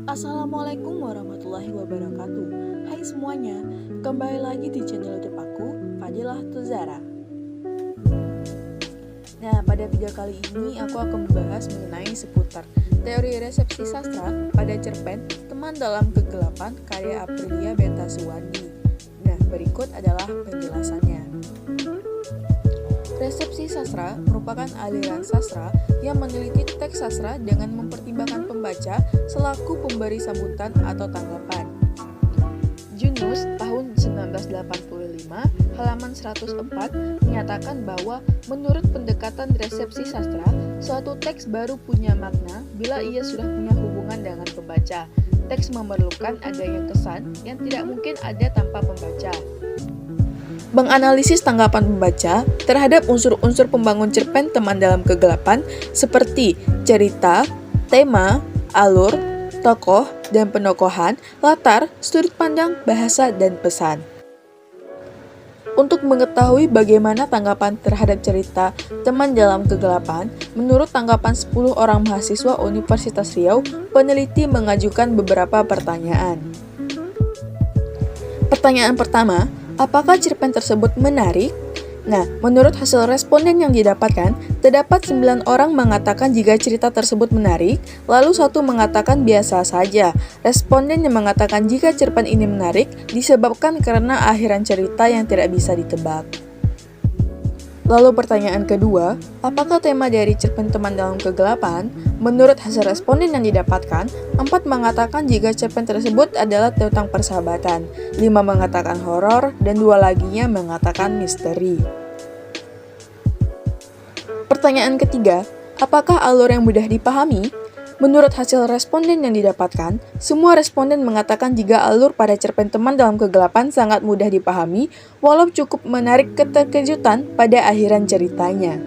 Assalamualaikum warahmatullahi wabarakatuh. Hai semuanya, kembali lagi di channel YouTube aku, Fadilah Tuzara. Nah, pada video kali ini aku akan membahas mengenai seputar teori resepsi sastra pada cerpen Teman dalam Kegelapan karya Aprilia Benta Suwandi. Nah, berikut adalah penjelasannya. Resepsi sastra merupakan aliran sastra yang meneliti teks sastra dengan mempertimbangkan pembaca selaku pemberi sambutan atau tanggapan. Junus tahun 1985 halaman 104 menyatakan bahwa menurut pendekatan resepsi sastra, suatu teks baru punya makna bila ia sudah punya hubungan dengan pembaca. Teks memerlukan adanya kesan yang tidak mungkin ada tanpa pembaca. Menganalisis tanggapan pembaca terhadap unsur-unsur pembangun cerpen Teman dalam Kegelapan seperti cerita, tema, alur, tokoh, dan penokohan, latar, sudut pandang, bahasa, dan pesan. Untuk mengetahui bagaimana tanggapan terhadap cerita Teman dalam Kegelapan, menurut tanggapan 10 orang mahasiswa Universitas Riau, peneliti mengajukan beberapa pertanyaan. Pertanyaan pertama, apakah cerpen tersebut menarik? Nah, menurut hasil responden yang didapatkan, terdapat 9 orang mengatakan jika cerita tersebut menarik, lalu 1 mengatakan biasa saja. Responden yang mengatakan jika cerpen ini menarik disebabkan karena akhiran cerita yang tidak bisa ditebak. Lalu pertanyaan kedua, apakah tema dari cerpen Teman dalam Kegelapan? Menurut hasil responden yang didapatkan, 4 mengatakan jika cerpen tersebut adalah tentang persahabatan, 5 mengatakan horor, dan 2 laginya mengatakan misteri. Pertanyaan ketiga, apakah alur yang mudah dipahami? Menurut hasil responden yang didapatkan, semua responden mengatakan jika alur pada cerpen Teman dalam Kegelapan sangat mudah dipahami, walau cukup menarik keterkejutan pada akhiran ceritanya.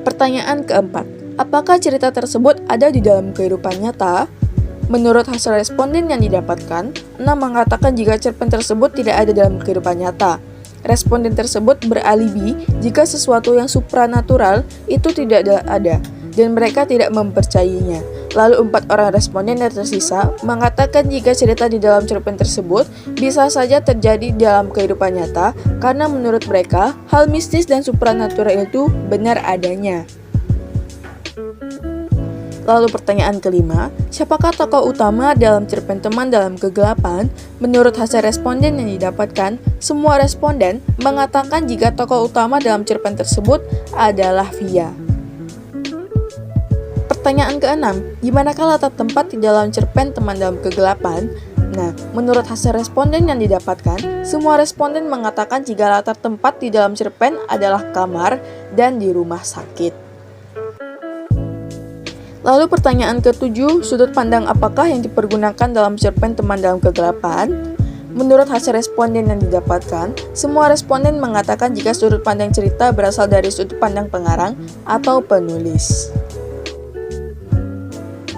Pertanyaan keempat, apakah cerita tersebut ada di dalam kehidupan nyata? Menurut hasil responden yang didapatkan, 6 mengatakan jika cerpen tersebut tidak ada dalam kehidupan nyata. Responden tersebut beralibi jika sesuatu yang supranatural itu tidak ada, dan mereka tidak mempercayainya. Lalu 4 orang responden yang tersisa mengatakan jika cerita di dalam cerpen tersebut bisa saja terjadi dalam kehidupan nyata karena menurut mereka hal mistis dan supranatural itu benar adanya. Lalu pertanyaan kelima, siapakah tokoh utama dalam cerpen Teman dalam Kegelapan? Menurut hasil responden yang didapatkan, semua responden mengatakan jika tokoh utama dalam cerpen tersebut adalah Via. Pertanyaan keenam, di manakah latar tempat di dalam cerpen Teman dalam Kegelapan? Nah, menurut hasil responden yang didapatkan, semua responden mengatakan jika latar tempat di dalam cerpen adalah kamar dan di rumah sakit. Lalu pertanyaan ketujuh, sudut pandang apakah yang dipergunakan dalam cerpen Teman dalam Kegelapan? Menurut hasil responden yang didapatkan, semua responden mengatakan jika sudut pandang cerita berasal dari sudut pandang pengarang atau penulis.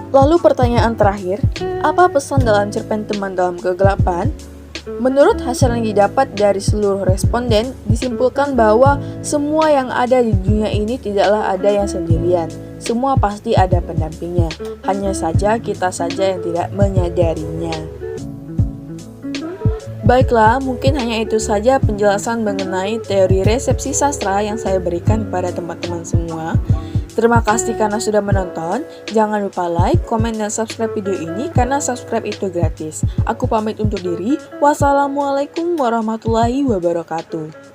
Lalu pertanyaan terakhir, apa pesan dalam cerpen Teman dalam Kegelapan? Menurut hasil yang didapat dari seluruh responden, disimpulkan bahwa semua yang ada di dunia ini tidaklah ada yang sendirian. Semua pasti ada pendampingnya, hanya saja kita saja yang tidak menyadarinya. Baiklah, mungkin hanya itu saja penjelasan mengenai teori resepsi sastra yang saya berikan kepada teman-teman semua. Terima kasih karena sudah menonton. Jangan lupa like, komen, dan subscribe video ini karena subscribe itu gratis. Aku pamit undur diri. Wassalamualaikum warahmatullahi wabarakatuh.